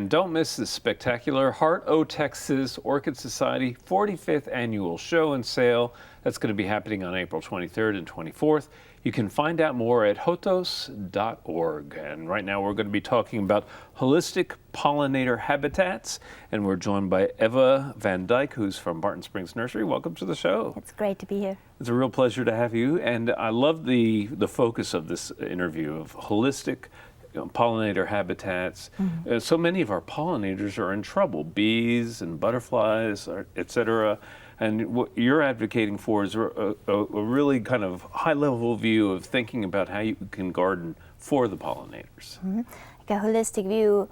And don't miss the spectacular Heart O Texas Orchid Society 45th Annual Show and Sale. That's going to be happening on April 23rd and 24th. You can find out more at hotos.org. And right now we're going to be talking about holistic pollinator habitats. And we're joined by Eva Van Dyke, who's from Barton Springs Nursery. Welcome to the show. It's great to be here. It's a real pleasure to have you. And I love the focus of this interview of holistic pollinator habitats. So many of our pollinators are in trouble, bees and butterflies, et cetera. And what you're advocating for is a really kind of high-level view of thinking about how you can garden for the pollinators. Like a holistic view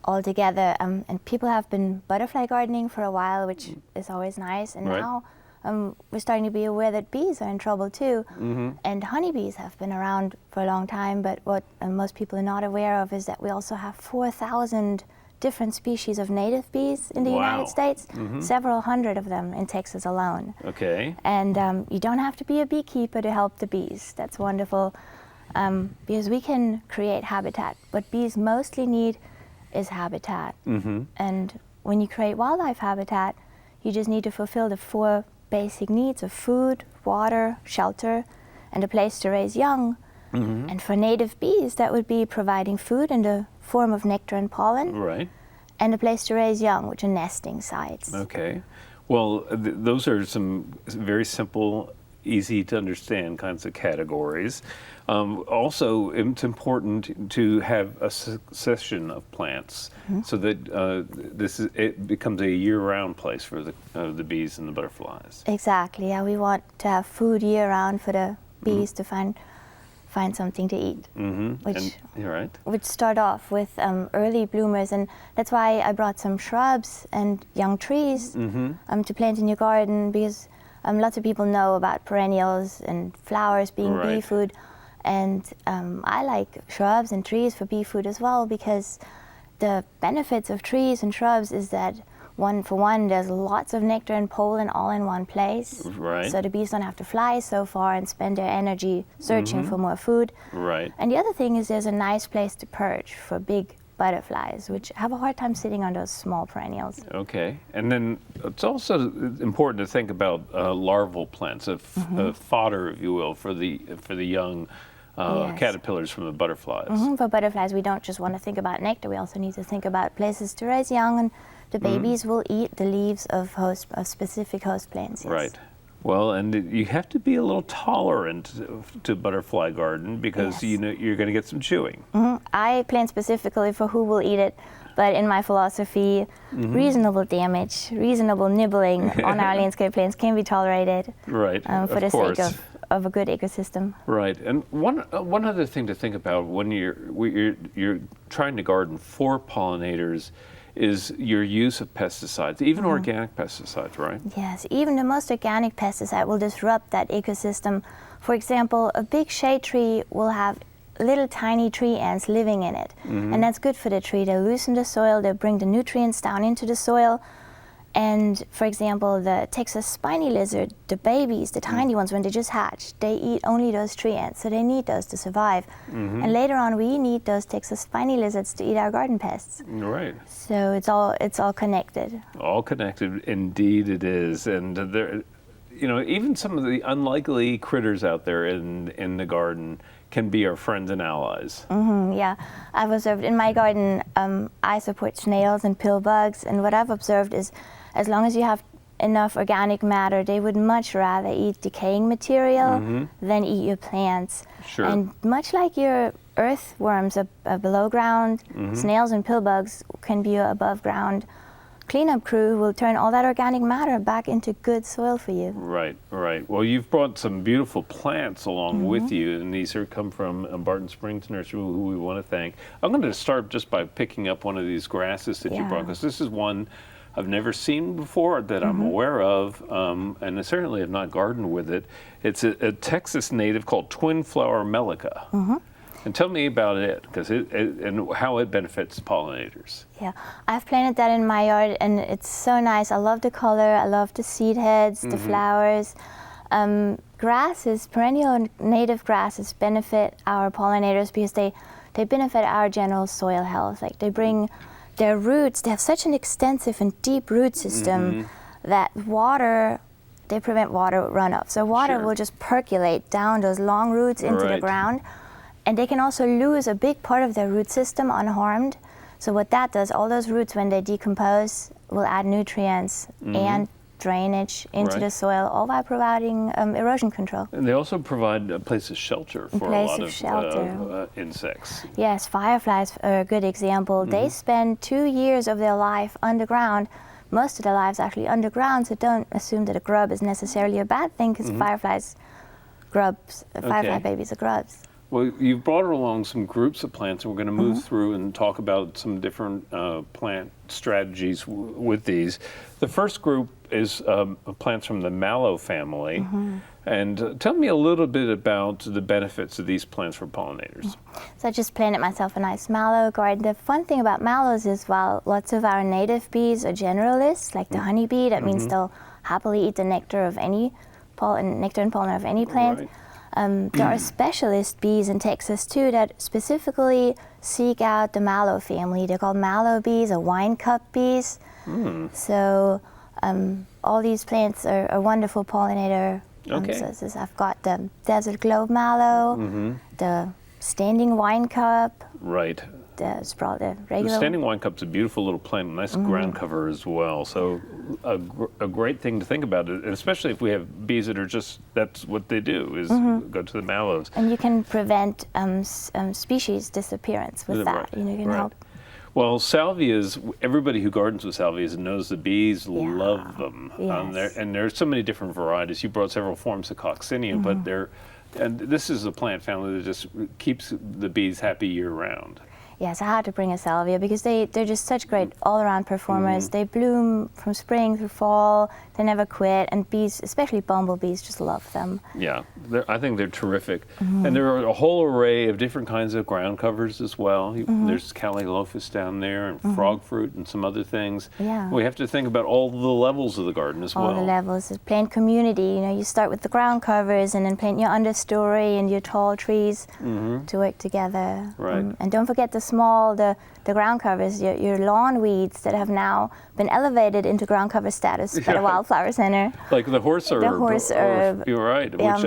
altogether. And people have been butterfly gardening for a while, which is always nice. And now we're starting to be aware that bees are in trouble too. And honeybees have been around for a long time, but what most people are not aware of is that we also have 4,000 different species of native bees in the United States, several hundred of them in Texas alone. Okay. And you don't have to be a beekeeper to help the bees. That's wonderful, because we can create habitat. What bees mostly need is habitat. And when you create wildlife habitat, you just need to fulfill the 4 basic needs of food, water, shelter, and a place to raise young. And for native bees, that would be providing food in the form of nectar and pollen. Right. And a place to raise young, which are nesting sites. Okay. Well, those are some very simple, easy to understand kinds of categories. Also, it's important to have a succession of plants so that it becomes a year-round place for the bees and the butterflies. Exactly. Yeah, we want to have food year-round for the bees to find something to eat, which start off with early bloomers, and that's why I brought some shrubs and young trees to plant in your garden, because lots of people know about perennials and flowers being bee food, and I like shrubs and trees for bee food as well, because the benefits of trees and shrubs is that for one, there's lots of nectar and pollen all in one place. Right. So the bees don't have to fly so far and spend their energy searching for more food. Right. And the other thing is there's a nice place to perch for big butterflies, which have a hard time sitting on those small perennials. Okay. And then it's also important to think about larval plants, a fodder, if you will, for the young caterpillars from the butterflies. For butterflies, we don't just want to think about nectar. We also need to think about places to raise young, and the babies will eat the leaves of specific host plants. Yes. Right. Well, and you have to be a little tolerant to butterfly garden, because you know you're going to get some chewing. I plant specifically for who will eat it, but in my philosophy, reasonable damage, reasonable nibbling on our landscape plants can be tolerated. Right. For the sake of a good ecosystem. Right. And one other thing to think about when you're trying to garden for pollinators is your use of pesticides, even organic pesticides, right? Yes, even the most organic pesticide will disrupt that ecosystem. For example, a big shade tree will have little tiny tree ants living in it, and that's good for the tree. They loosen the soil, they bring the nutrients down into the soil. And for example, the Texas spiny lizard, the babies, the tiny ones, when they just hatch, they eat only those tree ants, so they need those to survive. And later on, we need those Texas spiny lizards to eat our garden pests. Right. So it's all connected. All connected, indeed it is. And there, even some of the unlikely critters out there in the garden can be our friends and allies. Yeah, I've observed in my garden, I support snails and pill bugs, and what I've observed is, as long as you have enough organic matter, they would much rather eat decaying material than eat your plants. Sure. And much like your earthworms are below ground, snails and pill bugs can be your above ground cleanup crew, will turn all that organic matter back into good soil for you. Right, right. Well, you've brought some beautiful plants along with you, and these come from Barton Springs Nursery, who we want to thank. I'm going to start just by picking up one of these grasses that you brought, because this is one I've never seen before that I'm aware of, and I certainly have not gardened with it. It's a Texas native called Twin Flower Melica. And tell me about it, because and how it benefits pollinators. Yeah, I've planted that in my yard, and it's so nice. I love the color, I love the seed heads, the flowers. Grasses, perennial native grasses, benefit our pollinators because they benefit our general soil health. Like they bring their roots, they have such an extensive and deep root system that water, they prevent water runoff. So water will just percolate down those long roots into the ground. And they can also lose a big part of their root system unharmed. So what that does, all those roots, when they decompose, will add nutrients and drainage into the soil, all by providing erosion control. And they also provide a place of shelter for a lot of insects. Yes, fireflies are a good example. They spend 2 years of their life underground, most of their lives actually underground, so don't assume that a grub is necessarily a bad thing, because firefly babies are grubs. Well, you've brought along some groups of plants, and we're going to move through and talk about some different plant strategies with these. The first group is plants from the mallow family. And tell me a little bit about the benefits of these plants for pollinators. So I just planted myself a nice mallow garden. The fun thing about mallows is, while lots of our native bees are generalists, like the honeybee, that means they'll happily eat the nectar of any nectar and pollen of any plant. There are specialist bees in Texas too that specifically seek out the mallow family. They're called mallow bees or wine cup bees. So all these plants are wonderful pollinator. So I've got the desert globe mallow, the standing wine cup. Right. The regular. The standing wine cup's a beautiful little plant, nice ground cover as well. So a great thing to think about, and especially if we have bees that are that's what they do, is go to the mallows. And you can prevent species disappearance with that. You know, you can help. Well, salvias, everybody who gardens with salvias knows the bees love them. And there's so many different varieties. You brought several forms of coccineum, but and this is a plant family that just keeps the bees happy year round. Yes, I had to bring a salvia because they're just such great all-around performers. They bloom from spring through fall. They never quit, and bees, especially bumblebees, just love them. Yeah, I think they're terrific. And there are a whole array of different kinds of ground covers as well. There's Callolophus down there, and frog fruit, and some other things. Yeah. We have to think about all the levels of the garden as well. All the levels. The plant community, you know, you start with the ground covers, and then plant your understory and your tall trees to work together. Right. And don't forget the ground covers, your lawn weeds that have now been elevated into ground cover status by the Wildflower Center. Like the horse herb. The horse herb. You're right, which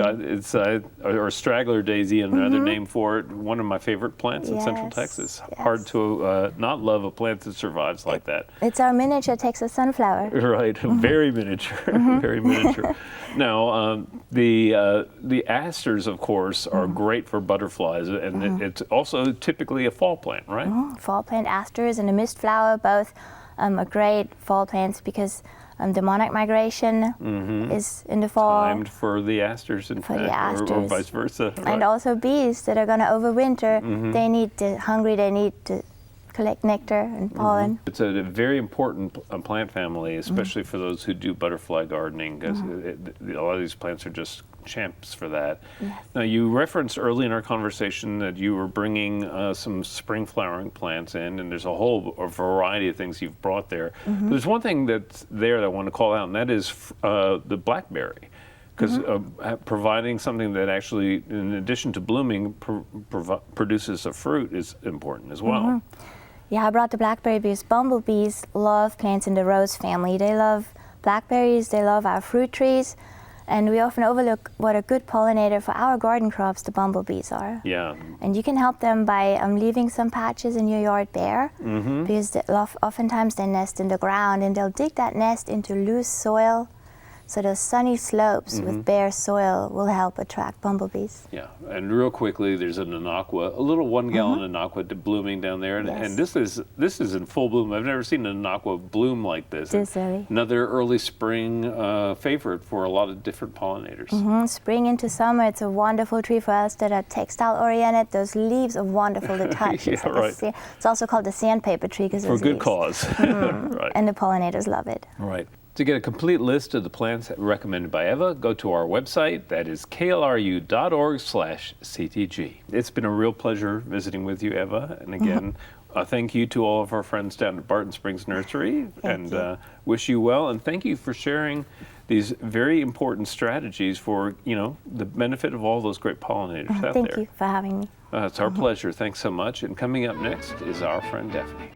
or straggler daisy, another name for it. One of my favorite plants in Central Texas. Hard to not love a plant that survives like that. It's our miniature Texas sunflower. Right, very miniature, very miniature. Now, the asters, of course, are great for butterflies, and it's also typically a fall plant, right? Fall plant asters and the mist flower, both are great fall plants because the monarch migration is in the fall. Timed for the asters, in fact, or vice versa. Right. And also bees that are going to overwinter. They need to collect nectar and pollen. It's a very important plant family, especially for those who do butterfly gardening, because a lot of these plants are just champs for that. Yes. Now, you referenced early in our conversation that you were bringing some spring flowering plants in, and there's a variety of things you've brought there. But there's one thing that's there that I want to call out, and that is the blackberry. Because providing something that actually, in addition to blooming, produces a fruit is important as well. Yeah, I brought the blackberry because bumblebees love plants in the rose family. They love blackberries, they love our fruit trees, and we often overlook what a good pollinator for our garden crops the bumblebees are. Yeah. And you can help them by leaving some patches in your yard bare, because oftentimes they nest in the ground, and they'll dig that nest into loose soil. So those sunny slopes with bare soil will help attract bumblebees. Yeah, and real quickly, there's an Inaqua, a little 1 gallon Inaqua blooming down there, and this is in full bloom. I've never seen an Inaqua bloom like this. It's early. Another early spring favorite for a lot of different pollinators. Spring into summer, it's a wonderful tree for us that are textile oriented. Those leaves are wonderful to touch. It's also called the sandpaper tree because for a good cause. Right. And the pollinators love it. Right. To get a complete list of the plants recommended by Eva, go to our website. That is klru.org/CTG. It's been a real pleasure visiting with you, Eva. And again, thank you to all of our friends down at Barton Springs Nursery. Wish you well. And thank you for sharing these very important strategies for, the benefit of all those great pollinators out there. Thank you for having me. It's our pleasure. Thanks so much. And coming up next is our friend Daphne.